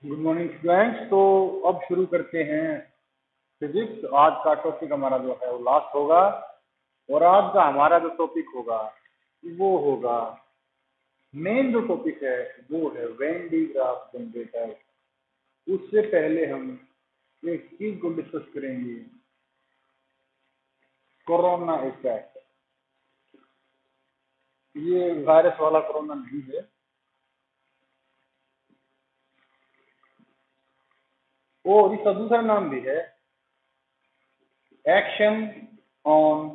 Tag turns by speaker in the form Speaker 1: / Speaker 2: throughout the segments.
Speaker 1: Good morning students. तो अब शुरू करते हैं फिजिक्स। आज का टॉपिक हमारा जो है वो लास्ट होगा, और आज का हमारा जो टॉपिक होगा वो होगा, मेन जो टॉपिक है वो है वेन डी ग्राफ जनरेटर। उससे पहले हम एक चीज को डिस्कस करेंगे, कोरोना इफेक्ट। ये वायरस वाला कोरोना नहीं है, और इसका दूसरा नाम भी है एक्शन ऑन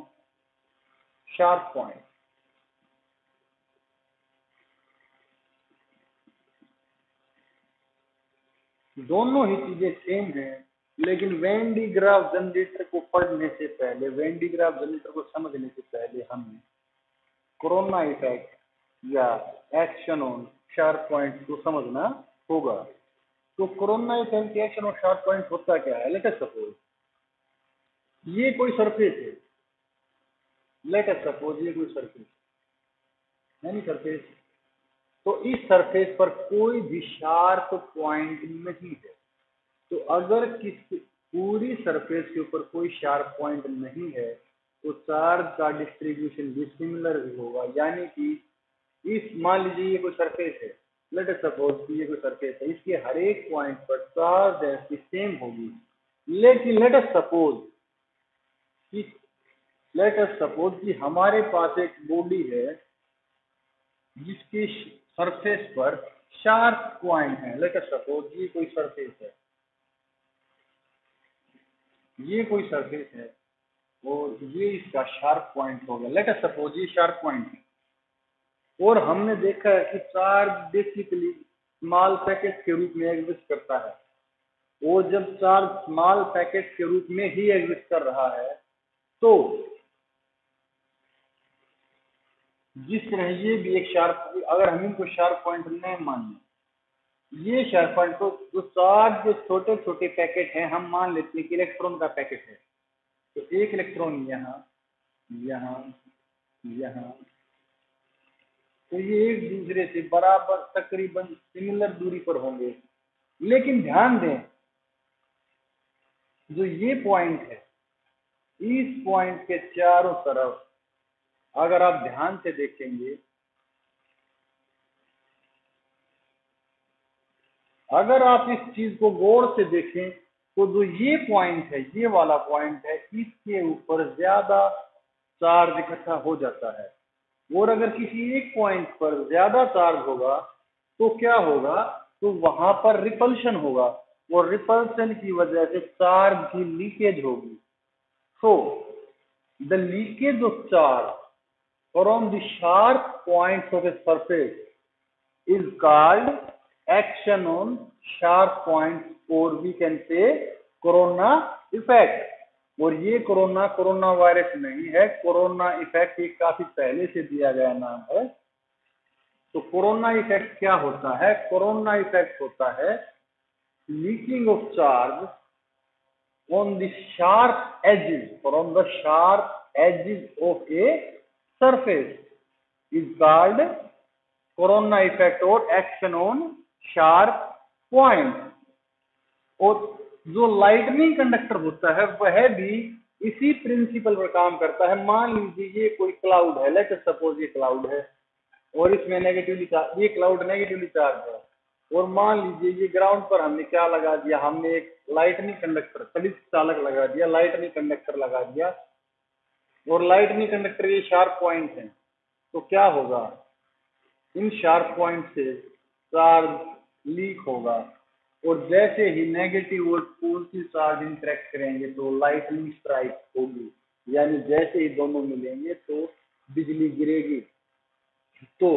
Speaker 1: शार्प पॉइंट। दोनों ही चीजें सेम हैं, लेकिन वेन डी ग्राफ जनरेटर को पढ़ने से पहले, वेन डी ग्राफ जनरेटर को समझने से पहले हमें कोरोना इफेक्ट या एक्शन ऑन शार्प पॉइंट को समझना होगा। तो corona effect, action on sharp point होता क्या है? लेट अस सपोज ये कोई सरफेस है, लेट अस सपोज ये कोई सरफेस है, नहीं सरफेस। तो इस सरफेस पर कोई भी शार्प पॉइंट नहीं है। तो अगर किसी पूरी सरफेस के ऊपर कोई शार्प पॉइंट नहीं है तो चार्ज का डिस्ट्रीब्यूशन भी सिमिलर ही होगा। यानी कि इस, मान लीजिए ये कोई सरफेस है, लेट अस सपोज कि ये कोई सरफेस है, इसके हर एक पॉइंट पर चार्ज डेंसिटी सेम होगी। लेकिन लेट अस सपोज कि हमारे पास एक बॉडी है जिसकी सरफेस पर शार्प पॉइंट है। लेट अस सपोज ये कोई सरफेस है, ये कोई सरफेस है, और ये इसका शार्प पॉइंट हो गया। लेट अस सपोज ये शार्प पॉइंट है, और हमने देखा है कि चार्ज बेसिकली स्मॉल पैकेट के रूप में एग्जिस्ट करता है, और जब चार्ज स्मॉल पैकेट के रूप में ही एग्जिस्ट कर रहा है तो जिस तरह ये भी एक शार्प, अगर हम इनको शार्प पॉइंट नहीं माने, ये शार्प पॉइंट, तो जो चार्ज जो छोटे छोटे पैकेट हैं, हम मान लेते हैं कि इलेक्ट्रॉन का पैकेट है, तो एक इलेक्ट्रॉन यहाँ, यहाँ, यहाँ, तो ये एक दूसरे से बराबर तकरीबन सिमिलर दूरी पर होंगे। लेकिन ध्यान दें, जो ये पॉइंट है, इस पॉइंट के चारों तरफ अगर आप ध्यान से देखेंगे, अगर आप इस चीज को गौर से देखें, तो जो ये पॉइंट है, ये वाला पॉइंट है, इसके ऊपर ज्यादा चार्ज इकट्ठा हो जाता है। और अगर किसी एक पॉइंट पर ज्यादा चार्ज होगा तो क्या होगा? तो वहां पर रिपल्शन होगा, और रिपल्शन की वजह से चार्ज की लीकेज होगी। So the leakage of charge from the sharp points of a surface is called action on sharp points, or we can say corona effect. और ये कोरोना वायरस नहीं है, कोरोना इफेक्ट एक काफी पहले से दिया गया नाम है। तो कोरोना इफेक्ट क्या होता है? कोरोना इफेक्ट होता है leaking of charge on the sharp edges, from the sharp edges of a surface is called corona effect और एक्शन ऑन शार्प पॉइंट। और जो लाइटनिंग कंडक्टर होता है वह भी इसी प्रिंसिपल पर काम करता है। मान लीजिए ये कोई क्लाउड है, लेट अस सपोज ये क्लाउड है, और इसमें नेगेटिवली चार्ज, ये क्लाउड नेगेटिवली चार्ज है, और मान लीजिए ये ग्राउंड पर हमने क्या लगा दिया, हमने एक लाइटनिंग कंडक्टर, तड़ित चालक लगा दिया, लाइटनिंग कंडक्टर लगा दिया, और लाइटनिंग कंडक्टर ये शार्प पॉइंट है। तो क्या होगा? इन शार्प पॉइंट से चार्ज लीक होगा, और जैसे ही नेगेटिव और पॉजिटिव चार्ज इंटरेक्ट करेंगे तो लाइटनिंग स्ट्राइक होगी, यानी जैसे ही दोनों मिलेंगे तो बिजली गिरेगी। तो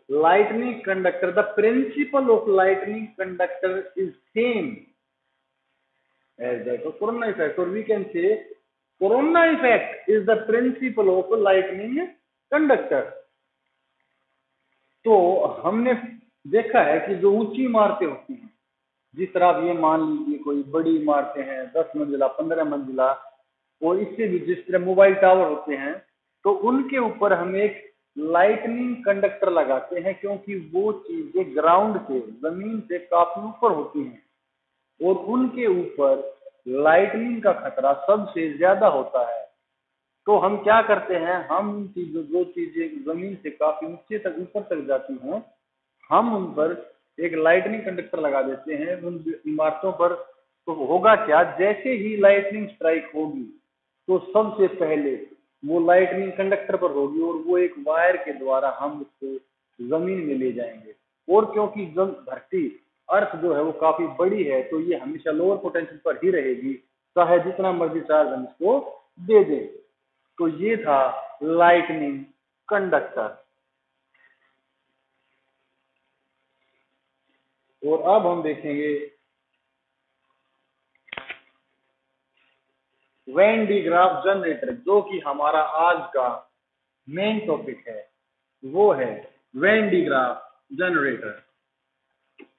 Speaker 1: lightning conductor, the principle of lightning conductor is same as that of corona effect, or we can say corona effect is the principle of lightning conductor। तो हमने देखा है कि जो ऊंची इमारतें होती हैं, जिस तरह आप ये मान लीजिए कोई बड़ी इमारतें हैं 10 मंजिला 15 मंजिला, और इससे भी जिस तरह मोबाइल टावर होते हैं, तो उनके ऊपर हम एक लाइटनिंग कंडक्टर लगाते हैं, क्योंकि वो चीजें ग्राउंड से, जमीन से काफी ऊपर होती हैं और उनके ऊपर लाइटनिंग का खतरा सबसे ज्यादा होता है। तो हम क्या करते हैं, हम चीजों, जो चीजें जमीन से काफी ऊंचे तक, ऊपर तक जाती हैं, हम उन पर एक लाइटनिंग कंडक्टर लगा देते हैं उन इमारतों पर। तो होगा क्या, जैसे ही लाइटनिंग स्ट्राइक होगी तो सबसे पहले वो लाइटनिंग कंडक्टर पर होगी और वो एक वायर के द्वारा हम उसको जमीन में ले जाएंगे। और क्योंकि धरती, अर्थ जो है वो काफी बड़ी है, तो ये हमेशा लोअर पोटेंशियल पर ही रहेगी, चाहे जितना मर्जी चार्ज हम इसको दे दें। तो ये था लाइटनिंग कंडक्टर। और अब हम देखेंगे वेन डी ग्राफ जनरेटर, जो कि हमारा आज का मेन टॉपिक है, वो है वेन डी ग्राफ जनरेटर।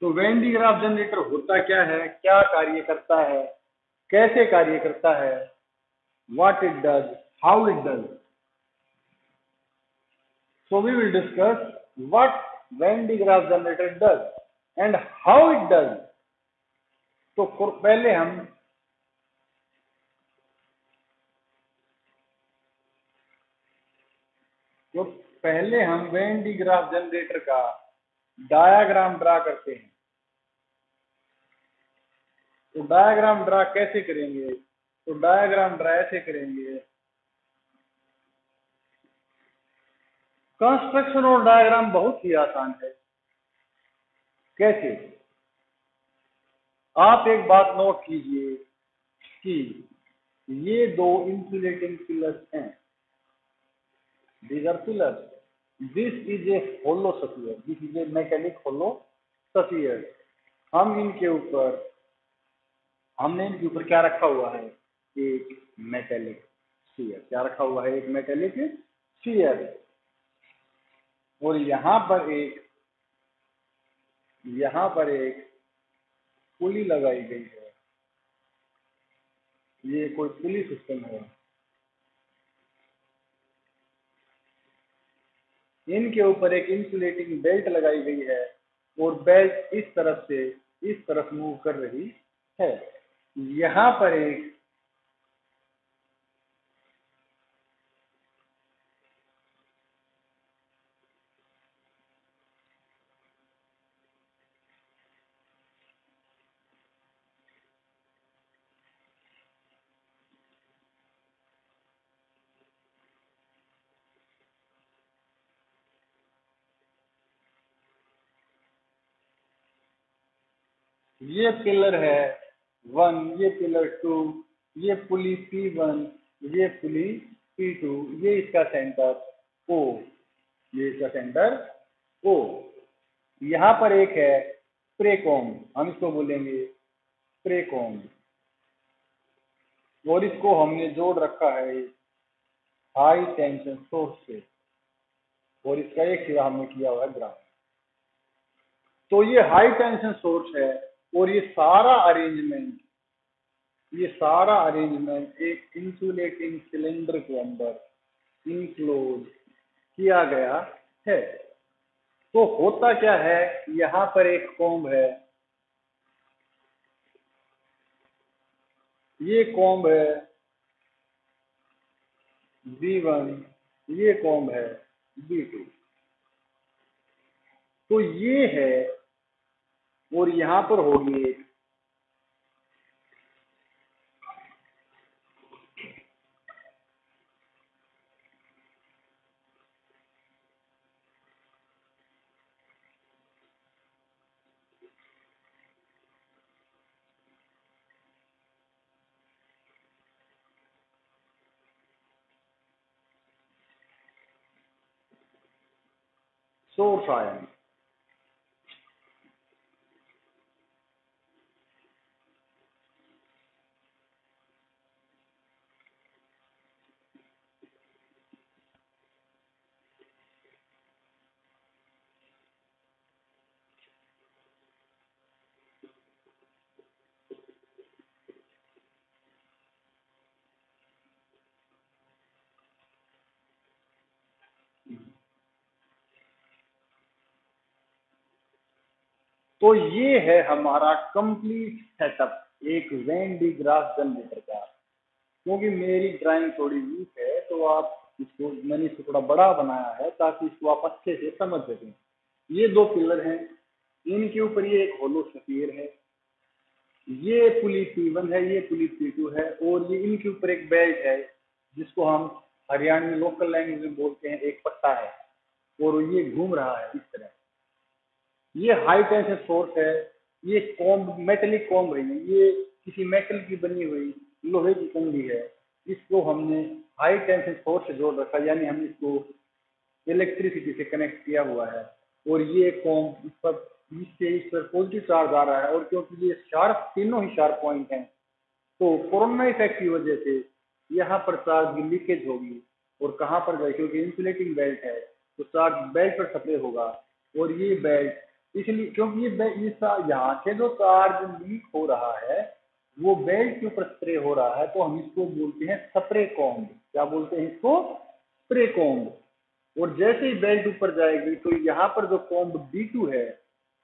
Speaker 1: तो वेन डी ग्राफ जनरेटर होता क्या है, क्या कार्य करता है, कैसे कार्य करता है, what it does, how it does. So we will discuss what Venn diagram generator does and how it does. तो पहले हम वेन डिग्राफ जनरेटर का डायाग्राम ड्रा करते हैं। तो डायाग्राम ड्रा कैसे करेंगे, तो डायाग्राम ड्रा ऐसे करेंगे। कंस्ट्रक्शन और डायग्राम बहुत ही आसान है। कैसे, आप एक बात नोट कीजिए कि ये दो इंसुलेटिंग पिलर्स हैं, these are pillars, this is a hollow sphere, this is a metallic hollow sphere। हमने इनके ऊपर क्या रखा हुआ है, एक मेटेलिक स्फीयर। क्या रखा हुआ है, एक मेटेलिक स्फीयर। और यहाँ पर एक पुली लगाई गई है, ये कोई पुली सिस्टम है। इनके ऊपर एक इंसुलेटिंग बेल्ट लगाई गई है और बेल्ट इस तरफ से इस तरफ मूव कर रही है। यहाँ पर एक ये पिलर है 1, ये पिलर 2, ये पुली P1, ये पुली P2, ये इसका सेंटर O, ये इसका सेंटर O। यहाँ पर एक है प्रेकॉम, हम इसको बोलेंगे प्रेकॉम, और इसको हमने जोड़ रखा है हाई टेंशन सोर्स से, और इसका एक सिरा हमने किया हुआ है ग्राउंड। तो ये हाई टेंशन सोर्स है और ये सारा अरेंजमेंट एक इंसुलेटिंग सिलेंडर के अंदर इंक्लोज किया गया है। तो होता क्या है, यहाँ पर एक कॉम्ब है, ये कॉम्ब है B1, ये कॉम्ब है B2। तो ये है, और यहाँ पर होगी एक सोर्स आयन। तो ये है हमारा कंप्लीट सेटअप एक वेन डी ग्राफ जनरेटर का। क्योंकि मेरी ड्राइंग थोड़ी वीक है तो आप इसको मैंने इसको थोड़ा बड़ा बनाया है ताकि इसको आप अच्छे से समझ सकें। ये दो पिलर हैं, इनके ऊपर ये एक होलो स्फीयर है, ये पुली P1 है, ये पुली P2 है, और ये इनके ऊपर एक बेल्ट है जिसको हम हरियाणवी लोकल लैंग्वेज में बोलते हैं एक पट्टा है, और ये घूम रहा है इस तरह। ये हाई टेंशन सोर्स है, ये कॉम्ब मेटेलिक कॉम्ब है, ये किसी मेटल की बनी हुई लोहे की कंघी है। इसको हमने हाई टेंशन सोर्स से जोड़ रखा, यानी हमने इसको इलेक्ट्रिसिटी से कनेक्ट किया हुआ है। और ये कॉम्ब इस पर पॉजिटिव चार्ज आ रहा है, और क्योंकि ये शार्प तीनों ही शार्प पॉइंट हैं तो कोरोना इफेक्ट की वजह से यहाँ पर चार्ज की लीकेज होगी। और कहाँ पर जाए, क्योंकि इंसुलेटिंग बेल्ट है तो चार्ज बेल्ट पर सप्लाई होगा। और ये बेल्ट इसलिए क्योंकि यहाँ से जो चार्ज लीक हो रहा है वो बेल्ट के ऊपर स्प्रे हो रहा है, तो हम इसको बोलते हैं स्प्रे कॉम्ब। क्या बोलते हैं इसको? Spray comb. और जैसे ही बेल्ट ऊपर जाएगी तो यहाँ पर जो कॉम्ब D2 है,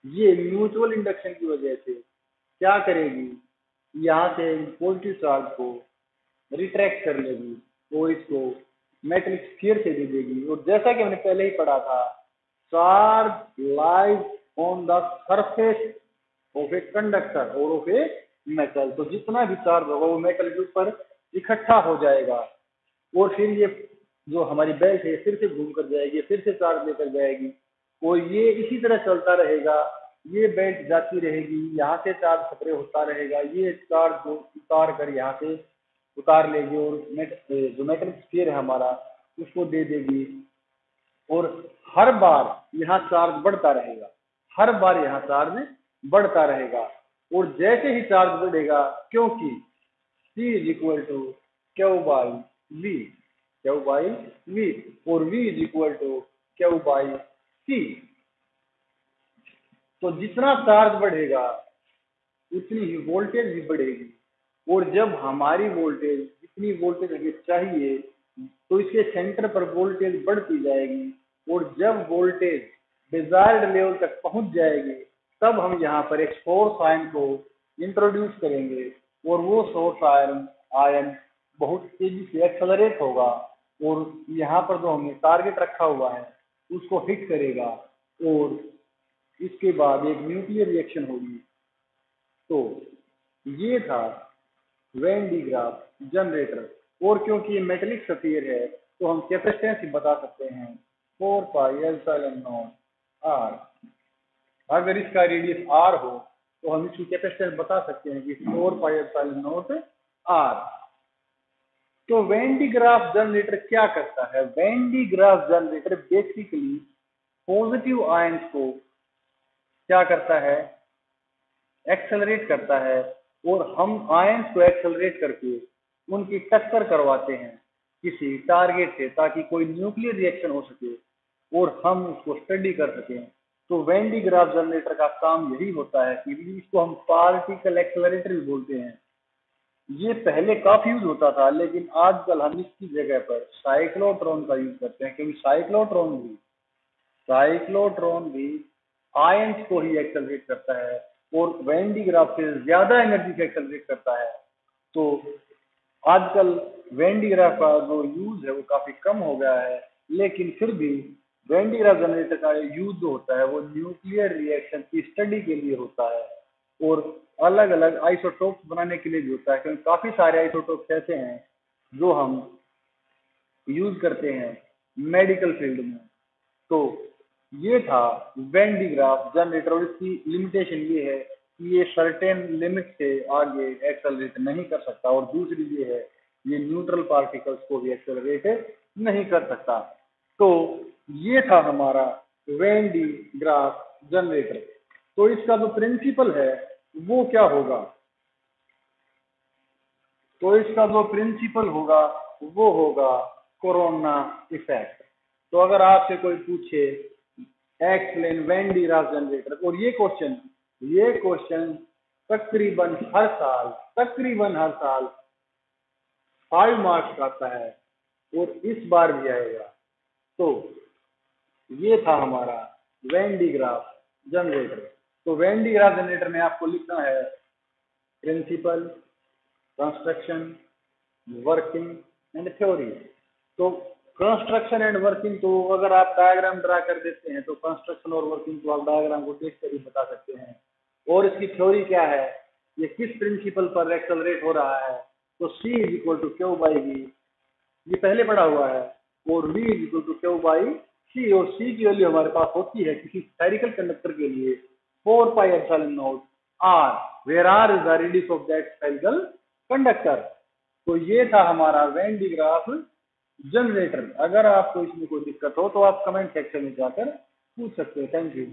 Speaker 1: ये म्यूचुअल इंडक्शन की वजह से क्या करेगी, यहाँ से पॉजिटिव चार्ज को रिट्रैक्ट कर लेगी और इसको मेटेलिक स्फीयर से दे देगी। और जैसा कि हमने पहले ही पढ़ा था, charge lies on the surface of a conductor और ऑफ ए मेटल। तो जितना भी चार्ज होगा वो मेटल के ऊपर इकट्ठा हो जाएगा, और फिर ये जो हमारी बेल्ट है फिर से घूम कर जाएगी, फिर से चार्ज लेकर जाएगी, और ये इसी तरह चलता रहेगा। ये बेल्ट जाती रहेगी, यहाँ से चार्ज स्प्रे होता रहेगा, ये चार्ज को उतार कर यहाँ से उतार लेगी और जो मेटल स्फीयर है हमारा उसको दे देगी। और हर बार यहाँ चार्ज बढ़ता रहेगा, हर बार यहाँ चार्ज बढ़ता रहेगा। और जैसे ही चार्ज बढ़ेगा, क्योंकि C is equal to Q by V, Q by V, और V is equal to Q by C, तो जितना चार्ज बढ़ेगा उतनी ही वोल्टेज भी बढ़ेगी। और जब हमारी वोल्टेज जितनी वोल्टेज हमें चाहिए तो इसके सेंटर पर वोल्टेज बढ़ती जाएगी, और जब वोल्टेज डिजायर्ड लेवल तक पहुंच जाएगी तब हम यहाँ पर एक सोर्स आयन को इंट्रोड्यूस करेंगे, और वो सोर्स आयन बहुत तेजी से एक्सेलरेट होगा और यहाँ पर जो हमने टारगेट रखा हुआ है उसको हिट करेगा, और इसके बाद एक न्यूक्लियर रिएक्शन होगी। तो ये था वेन डी ग्राफ जनरेटर। और क्योंकि ये मेटेलिक स्फीयर है तो हम कैपेसिटेंस ही बता सकते हैं 4 पाई एप्सिलॉन नॉट आर। अगर इसका रेडियस r हो तो हम इसकी कैपेसिटेंस बता सकते हैं कि 4 पाई एप्सिलॉन नॉट आर। तो वेन डी ग्राफ जनरेटर क्या करता है? When de Graaff generator basically positive ions को क्या करता है? एक्सेलरेट करता है, और हम आयंस को एक्सेलरेट करके उनकी टक्कर करवाते हैं किसी टारगेट से, ताकि कोई न्यूक्लियर रिएक्शन हो सके और हम उसको स्टडी कर सकें। तो वेन डी ग्राफ जनरेटर का काम यही होता है कि इसको हम पार्टिकल एक्सेलरेटर भी बोलते हैं। ये पहले काफी यूज होता था, लेकिन आजकल हम इसकी जगह पर साइक्लोट्रॉन का यूज करते हैं, क्योंकि साइक्लोट्रॉन भी आयंस को ही एक्सेलरेट करता है और वेन डी ग्राफ से ज्यादा एनर्जी से एक्सेलरेट करता है। तो आजकल वेन डी ग्राफ का जो यूज है वो काफी कम हो गया है, लेकिन फिर भी वेन डी ग्राफ जनरेटर का यूज जो होता है वो न्यूक्लियर रिएक्शन की स्टडी के लिए होता है, और अलग अलग आइसोटोप्स बनाने के लिए भी होता है, क्योंकि काफी सारे आइसोटोप्स ऐसे हैं जो हम यूज करते हैं मेडिकल फील्ड में। तो ये था वेन डी ग्राफ जनरेटर, और इसकी लिमिटेशन ये है कि ये सर्टेन लिमिट से आगे एक्सेलरेट नहीं कर सकता, और दूसरी ये है ये न्यूट्रल पार्टिकल्स को भी एक्सेलरेट नहीं कर सकता। तो ये था हमारा वेन डी ग्राफ जनरेटर। तो इसका जो प्रिंसिपल है वो क्या होगा? तो इसका जो प्रिंसिपल होगा वो होगा कोरोना इफेक्ट। तो अगर आपसे कोई पूछे explain when de Graaff generator, और ये क्वेश्चन तकरीबन हर साल 5 मार्क्स का आता है, और इस बार भी आएगा। तो ये था हमारा वेन डी ग्राफ जनरेटर। तो वेन डिग्राफ जनरेटर में आपको लिखना है principle, construction, working and theory. तो कंस्ट्रक्शन एंड वर्किंग तो अगर आप डायग्राम ड्रा कर देते हैं तो कंस्ट्रक्शन और वर्किंग को आप डायग्राम को देख कर ही बता सकते हैं। और इसकी थ्योरी क्या है, ये किस प्रिंसिपल पर एक्सेलरेट हो रहा है, तो C is equal to Q by V, ये पहले पढ़ा हुआ है, और V is equal to Q by C, और C की वैल्यू हमारे पास होती है किसी स्फेरिकल कंडक्टर के लिए 4 pi epsilon naught R, where R is the radius of that spherical conductor. तो ये था हमारा वेन डिग्राफ जनरेटर। अगर आपको इसमें कोई दिक्कत हो तो आप कमेंट सेक्शन में जाकर पूछ सकते हैं। Thank you.